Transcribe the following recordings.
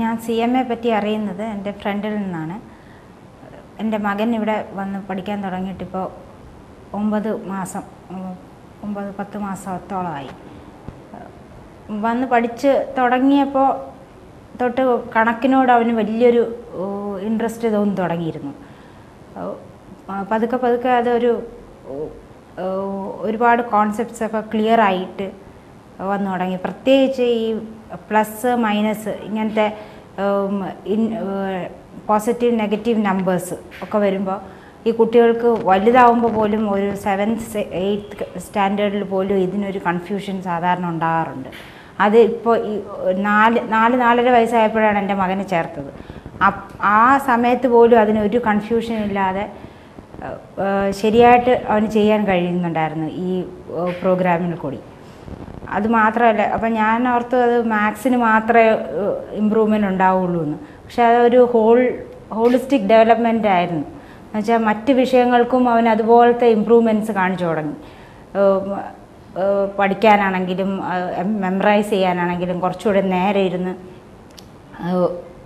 ഞാൻ CMA പറ്റി അറിയുന്നത് എൻ്റെ ഫ്രണ്ടിൽ നിന്നാണ്. എൻ്റെ മകൻ ഇവിടെ വന്ന് പഠിക്കാൻ തുടങ്ങിയിട്ടിപ്പോൾ 9 മാസം 9-10 മാസത്തോളമായി. വന്ന് പഠിച്ച് തുടങ്ങിയപ്പോൾ തൊട്ട് കണക്കിനോട് അവന് വലിയൊരു ഇൻട്രസ്റ്റ് തോന്നി തുടങ്ങിയിരുന്നു. പതുക്കെ അതൊരു ഒരുപാട് കോൺസെപ്റ്റ്സൊക്കെ ക്ലിയർ ആയിട്ട് വന്നു തുടങ്ങി. പ്രത്യേകിച്ച് ഈ പ്ലസ് മൈനസ് ഇങ്ങനത്തെ പോസിറ്റീവ് നെഗറ്റീവ് നമ്പേഴ്സ് ഒക്കെ വരുമ്പോൾ ഈ കുട്ടികൾക്ക് വലുതാവുമ്പോൾ പോലും ഒരു 7th 8th സ്റ്റാൻഡേർഡിൽ പോലും ഇതിനൊരു കൺഫ്യൂഷൻ സാധാരണ ഉണ്ടാകാറുണ്ട്. അത് ഇപ്പോൾ ഈ 4-4.5 വയസ്സായപ്പോഴാണ് എൻ്റെ മകനെ ചേർത്തത്. ആ സമയത്ത് പോലും അതിനൊരു കൺഫ്യൂഷൻ ഇല്ലാതെ ശരിയായിട്ട് അവന് ചെയ്യാൻ കഴിയുന്നുണ്ടായിരുന്നു ഈ പ്രോഗ്രാമിൽ കൂടി. അത് മാത്രമല്ല, അപ്പം ഞാൻ ഓർത്തു അത് മാത്സിന് മാത്രമേ ഇമ്പ്രൂവ്മെൻ്റ് ഉണ്ടാവുള്ളൂ എന്ന്. പക്ഷെ അതൊരു ഹോളിസ്റ്റിക് ഡെവലപ്മെൻ്റ് ആയിരുന്നു. എന്നുവെച്ചാൽ മറ്റ് വിഷയങ്ങൾക്കും അവൻ അതുപോലത്തെ ഇമ്പ്രൂവ്മെൻറ്റ്സ് കാണിച്ചു തുടങ്ങി. പഠിക്കാനാണെങ്കിലും മെമ്മറൈസ് ചെയ്യാനാണെങ്കിലും കുറച്ചുകൂടെ നേരെ ഇരുന്ന്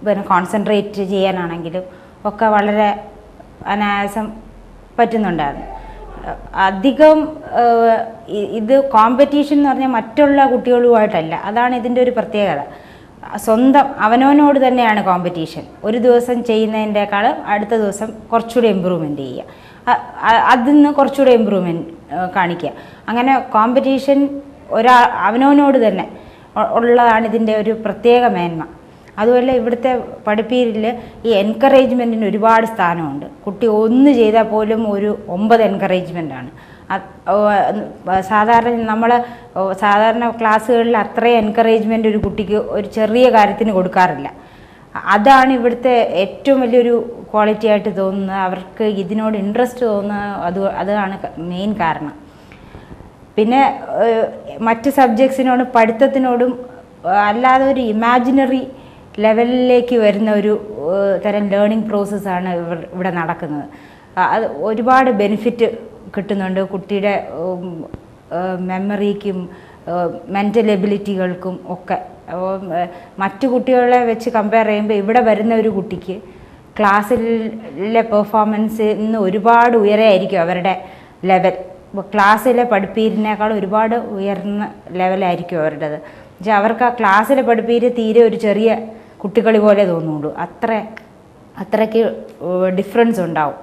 പിന്നെ കോൺസെൻട്രേറ്റ് ചെയ്യാനാണെങ്കിലും ഒക്കെ വളരെ അനായാസം പറ്റുന്നുണ്ടായിരുന്നു. അധികം ഇത് കോമ്പറ്റീഷൻ എന്ന് പറഞ്ഞാൽ മറ്റുള്ള കുട്ടികളുമായിട്ടല്ല. അതാണ് ഇതിൻ്റെ ഒരു പ്രത്യേകത. സ്വന്തം അവനവനോട് തന്നെയാണ് കോമ്പറ്റീഷൻ. ഒരു ദിവസം ചെയ്യുന്നതിൻ്റെക്കാളും അടുത്ത ദിവസം കുറച്ചുകൂടി ഇമ്പ്രൂവ്മെൻറ്റ് ചെയ്യുക, അതിൽ നിന്ന് കുറച്ചുകൂടി ഇമ്പ്രൂവ്മെൻറ്റ് കാണിക്കുക. അങ്ങനെ കോമ്പറ്റീഷൻ അവനവനോട് തന്നെ ഉള്ളതാണ് ഇതിൻ്റെ ഒരു പ്രത്യേക മേന്മ. അതുപോലെ ഇവിടുത്തെ പഠിപ്പീരിൽ ഈ എൻകറേജ്മെൻറ്റിന് ഒരുപാട് സ്ഥാനമുണ്ട്. കുട്ടി ഒന്ന് ചെയ്താൽ പോലും ഒരു 9 എൻകറേജ്മെൻറ്റാണ്. സാധാരണ ക്ലാസ്സുകളിൽ അത്രയും എൻകറേജ്മെൻറ്റ് ഒരു കുട്ടിക്ക് ഒരു ചെറിയ കാര്യത്തിന് കൊടുക്കാറില്ല. അതാണ് ഇവിടുത്തെ ഏറ്റവും വലിയൊരു ക്വാളിറ്റി ആയിട്ട് തോന്നുന്നത്. അവർക്ക് ഇതിനോട് ഇൻട്രസ്റ്റ് തോന്നുന്നത് അതാണ് മെയിൻ കാരണം. പിന്നെ മറ്റ് സബ്ജക്ട്സിനോടും പഠിത്തത്തിനോടും അല്ലാതെ ഒരു ഇമാജിനറി ലെവലിലേക്ക് വരുന്ന ഒരു തരം ലേണിംഗ് പ്രോസസ്സാണ് ഇവിടെ നടക്കുന്നത്. അത് ഒരുപാട് ബെനിഫിറ്റ് കിട്ടുന്നുണ്ട് കുട്ടിയുടെ മെമ്മറിക്കും മെൻ്റൽ എബിലിറ്റികൾക്കും ഒക്കെ. മറ്റു കുട്ടികളെ വെച്ച് കമ്പയർ ചെയ്യുമ്പോൾ ഇവിടെ വരുന്ന ഒരു കുട്ടിക്ക് ക്ലാസ്സിലെ പെർഫോമൻസ് ഇന്ന് ഒരുപാട് ഉയരെയായിരിക്കും അവരുടെ ലെവൽ. ക്ലാസ്സിലെ പഠിപ്പീരിനേക്കാൾ ഒരുപാട് ഉയർന്ന ലെവലായിരിക്കും അവരുടേത്. പക്ഷേ അവർക്ക് ആ ക്ലാസ്സിലെ പഠിപ്പീര് തീരെ ഒരു ചെറിയ കുട്ടികളി പോലെ തോന്നുള്ളൂ. അത്രയ്ക്ക് ഡിഫറൻസ് ഉണ്ടാവും.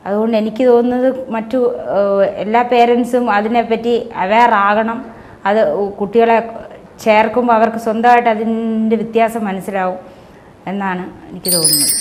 അതുകൊണ്ട് എനിക്ക് തോന്നുന്നത് മറ്റു എല്ലാ പേരൻസും അതിനെപ്പറ്റി അവെയർ ആകണം. അത് കുട്ടികളെ ചേർക്കുമ്പോൾ അവർക്ക് സ്വന്തമായിട്ട് അതിൻ്റെ വ്യത്യാസം മനസ്സിലാവും എന്നാണ് എനിക്ക് തോന്നുന്നത്.